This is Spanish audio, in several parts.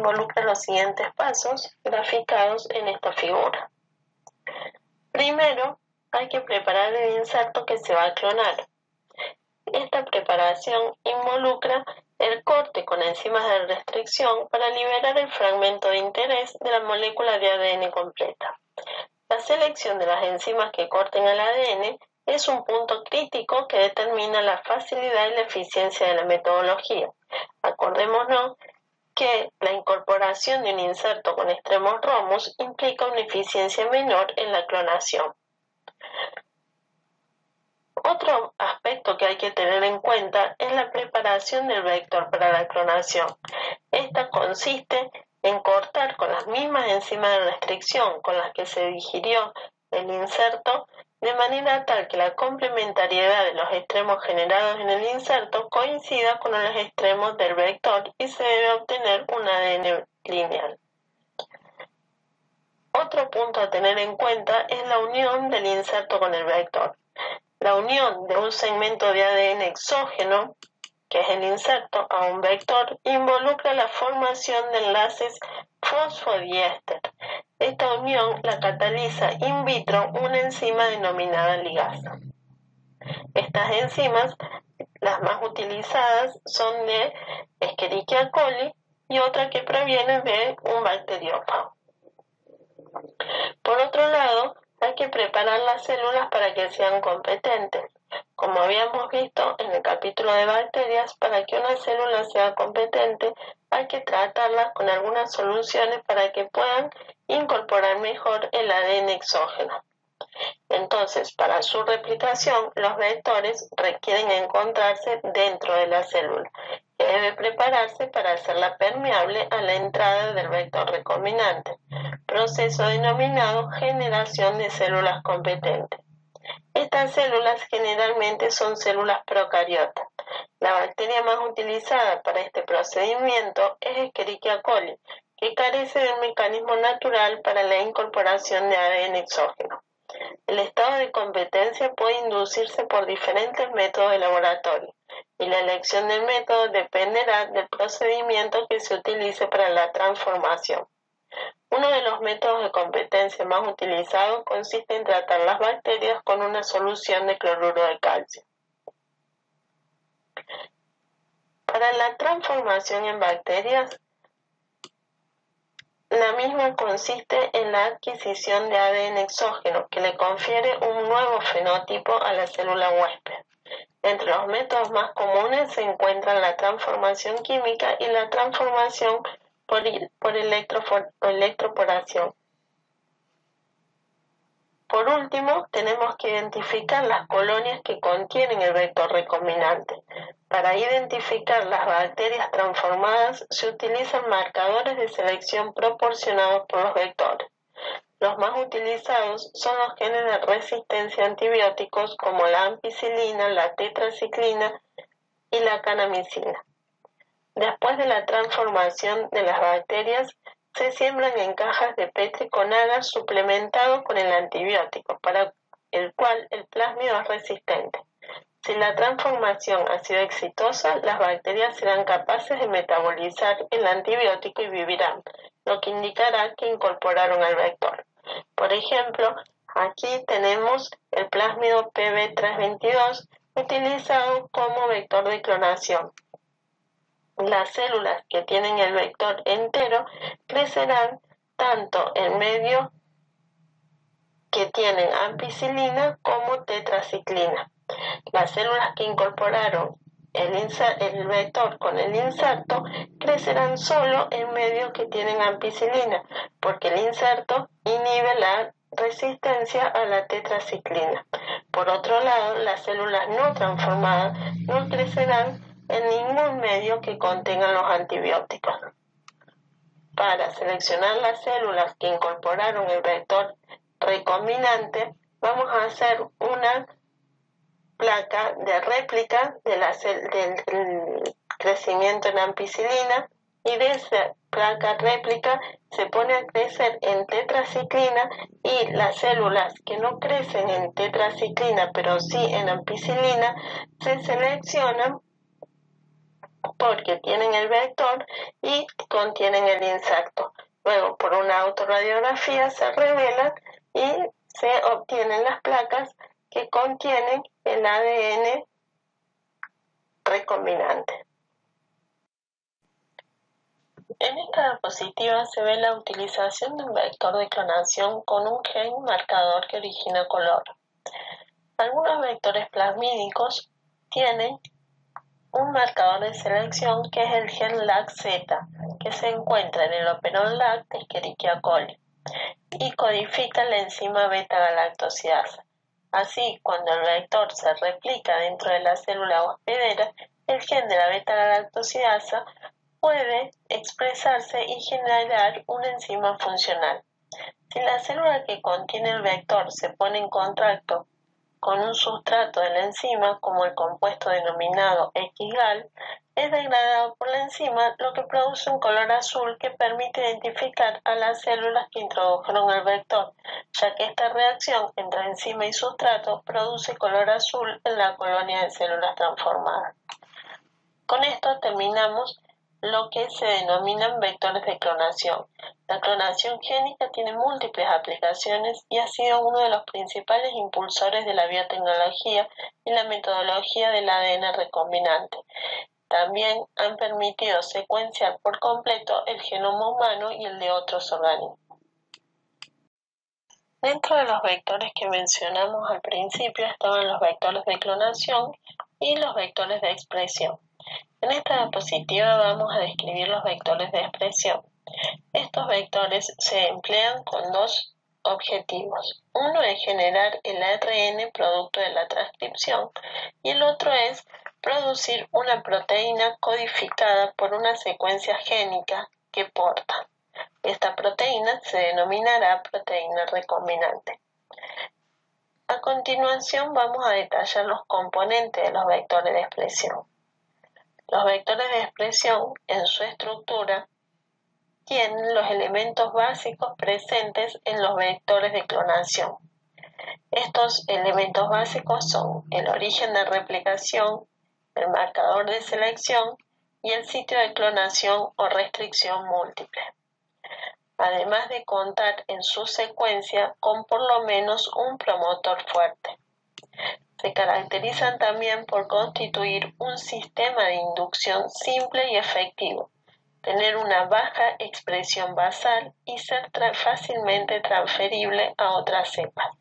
involucra los siguientes pasos graficados en esta figura. Primero, hay que preparar el inserto que se va a clonar. Esta preparación involucra el corte con enzimas de restricción para liberar el fragmento de interés de la molécula de ADN completa. La selección de las enzimas que corten el ADN es un punto crítico que determina la facilidad y la eficiencia de la metodología. Acordémonos que la incorporación de un inserto con extremos ROMUS implica una eficiencia menor en la clonación. Otro aspecto que hay que tener en cuenta es la preparación del vector para la clonación. Esta consiste en cortar con las mismas enzimas de restricción con las que se digirió el inserto, de manera tal que la complementariedad de los extremos generados en el inserto coincida con los extremos del vector y se debe obtener un ADN lineal. Otro punto a tener en cuenta es la unión del inserto con el vector. La unión de un segmento de ADN exógeno, que es el inserto, a un vector, involucra la formación de enlaces fosfodiéster. Esta unión la cataliza in vitro una enzima denominada ligasa. Estas enzimas, las más utilizadas, son de Escherichia coli y otra que proviene de un bacteriófago. Por otro lado, hay que preparar las células para que sean competentes. Como habíamos visto en el capítulo de bacterias, para que una célula sea competente hay que tratarlas con algunas soluciones para que puedan incorporar mejor el ADN exógeno. Entonces, para su replicación, los vectores requieren encontrarse dentro de la célula, que debe prepararse para hacerla permeable a la entrada del vector recombinante, proceso denominado generación de células competentes. Estas células generalmente son células procariotas. La bacteria más utilizada para este procedimiento es Escherichia coli, que carece de un mecanismo natural para la incorporación de ADN exógeno. El estado de competencia puede inducirse por diferentes métodos de laboratorio, y la elección del método dependerá del procedimiento que se utilice para la transformación. Uno de los métodos de competencia más utilizados consiste en tratar las bacterias con una solución de cloruro de calcio. Para la transformación en bacterias, la misma consiste en la adquisición de ADN exógeno que le confiere un nuevo fenotipo a la célula huésped. Entre los métodos más comunes se encuentran la transformación química y la transformación por electroporación. Por último, tenemos que identificar las colonias que contienen el vector recombinante. Para identificar las bacterias transformadas se utilizan marcadores de selección proporcionados por los vectores. Los más utilizados son los genes de resistencia a antibióticos como la ampicilina, la tetraciclina y la kanamicina. Después de la transformación de las bacterias, se siembran en cajas de Petri con agar suplementado con el antibiótico, para el cual el plásmido es resistente. Si la transformación ha sido exitosa, las bacterias serán capaces de metabolizar el antibiótico y vivirán, lo que indicará que incorporaron al vector. Por ejemplo, aquí tenemos el plásmido PB322 utilizado como vector de clonación. Las células que tienen el vector entero crecerán tanto en medio que tienen ampicilina como tetraciclina. Las células que incorporaron el vector con el inserto crecerán solo en medio que tienen ampicilina, porque el inserto inhibe la resistencia a la tetraciclina. Por otro lado, las células no transformadas no crecerán en ningún medio que contengan los antibióticos. Para seleccionar las células que incorporaron el vector recombinante, vamos a hacer una placa de réplica del crecimiento en ampicilina, y de esa placa réplica se pone a crecer en tetraciclina, y las células que no crecen en tetraciclina pero sí en ampicilina se seleccionan porque tienen el vector y contienen el insecto. Luego, por una autorradiografía se revelan y se obtienen las placas que contienen el ADN recombinante. En esta diapositiva se ve la utilización de un vector de clonación con un gen marcador que origina color. Algunos vectores plasmídicos tienen un marcador de selección que es el gen LAC-Z, que se encuentra en el operón LAC de Escherichia coli y codifica la enzima beta-galactosidasa. Así, cuando el vector se replica dentro de la célula hospedera, el gen de la beta-galactosidasa puede expresarse y generar una enzima funcional. Si la célula que contiene el vector se pone en contacto con un sustrato de la enzima, como el compuesto denominado X-gal, es degradado por la enzima, lo que produce un color azul que permite identificar a las células que introdujeron el vector, ya que esta reacción entre enzima y sustrato produce color azul en la colonia de células transformadas. Con esto terminamos lo que se denominan vectores de clonación. La clonación génica tiene múltiples aplicaciones y ha sido uno de los principales impulsores de la biotecnología y la metodología del ADN recombinante. También han permitido secuenciar por completo el genoma humano y el de otros organismos. Dentro de los vectores que mencionamos al principio estaban los vectores de clonación y los vectores de expresión. En esta diapositiva vamos a describir los vectores de expresión. Estos vectores se emplean con dos objetivos. Uno es generar el ARN producto de la transcripción y el otro es producir una proteína codificada por una secuencia génica que porta. Esta proteína se denominará proteína recombinante. A continuación vamos a detallar los componentes de los vectores de expresión. Los vectores de expresión, en su estructura, tienen los elementos básicos presentes en los vectores de clonación. Estos elementos básicos son el origen de replicación, el marcador de selección y el sitio de clonación o restricción múltiple, además de contar en su secuencia con por lo menos un promotor fuerte. Se caracterizan también por constituir un sistema de inducción simple y efectivo, tener una baja expresión basal y ser fácilmente transferible a otras cepas.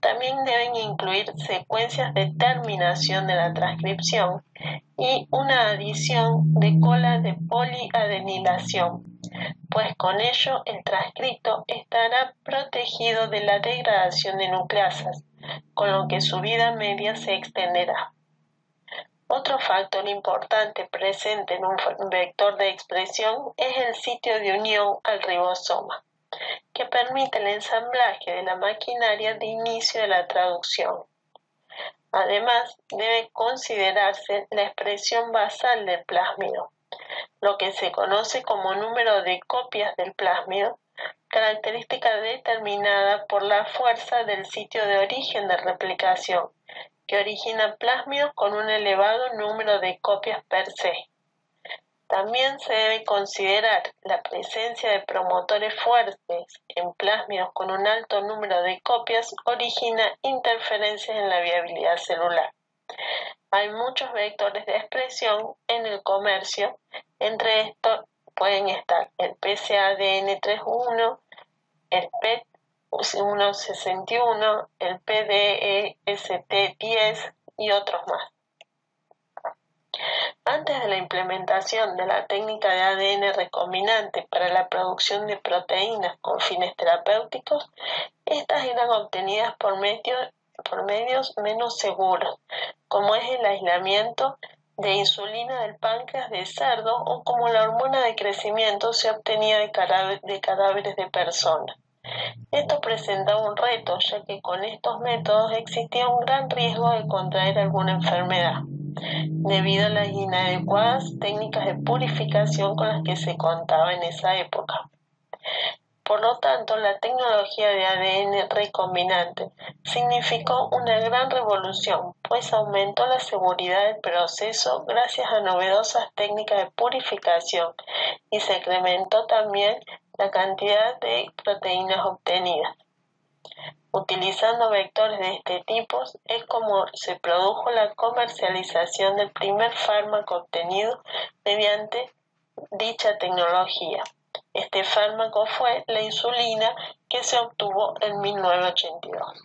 También deben incluir secuencias de terminación de la transcripción y una adición de cola de poliadenilación, pues con ello el transcrito estará protegido de la degradación de nucleasas, con lo que su vida media se extenderá. Otro factor importante presente en un vector de expresión es el sitio de unión al ribosoma, que permite el ensamblaje de la maquinaria de inicio de la traducción. Además, debe considerarse la expresión basal del plásmido, lo que se conoce como número de copias del plásmido, característica determinada por la fuerza del sitio de origen de replicación, que origina plásmidos con un elevado número de copias per se. También se debe considerar la presencia de promotores fuertes en plásmidos con un alto número de copias origina interferencias en la viabilidad celular. Hay muchos vectores de expresión en el comercio, entre estos pueden estar el pcADN31, el PET161, el PDEST10 y otros más. Antes de la implementación de la técnica de ADN recombinante para la producción de proteínas con fines terapéuticos, estas eran obtenidas por medios menos seguros, como es el aislamiento de insulina del páncreas de cerdo o como la hormona de crecimiento se obtenía de cadáveres de personas. Esto presentaba un reto, ya que con estos métodos existía un gran riesgo de contraer alguna enfermedad, debido a las inadecuadas técnicas de purificación con las que se contaba en esa época. Por lo tanto, la tecnología de ADN recombinante significó una gran revolución, pues aumentó la seguridad del proceso gracias a novedosas técnicas de purificación y se incrementó también la cantidad de proteínas obtenidas. Utilizando vectores de este tipo es como se produjo la comercialización del primer fármaco obtenido mediante dicha tecnología. Este fármaco fue la insulina, que se obtuvo en 1982.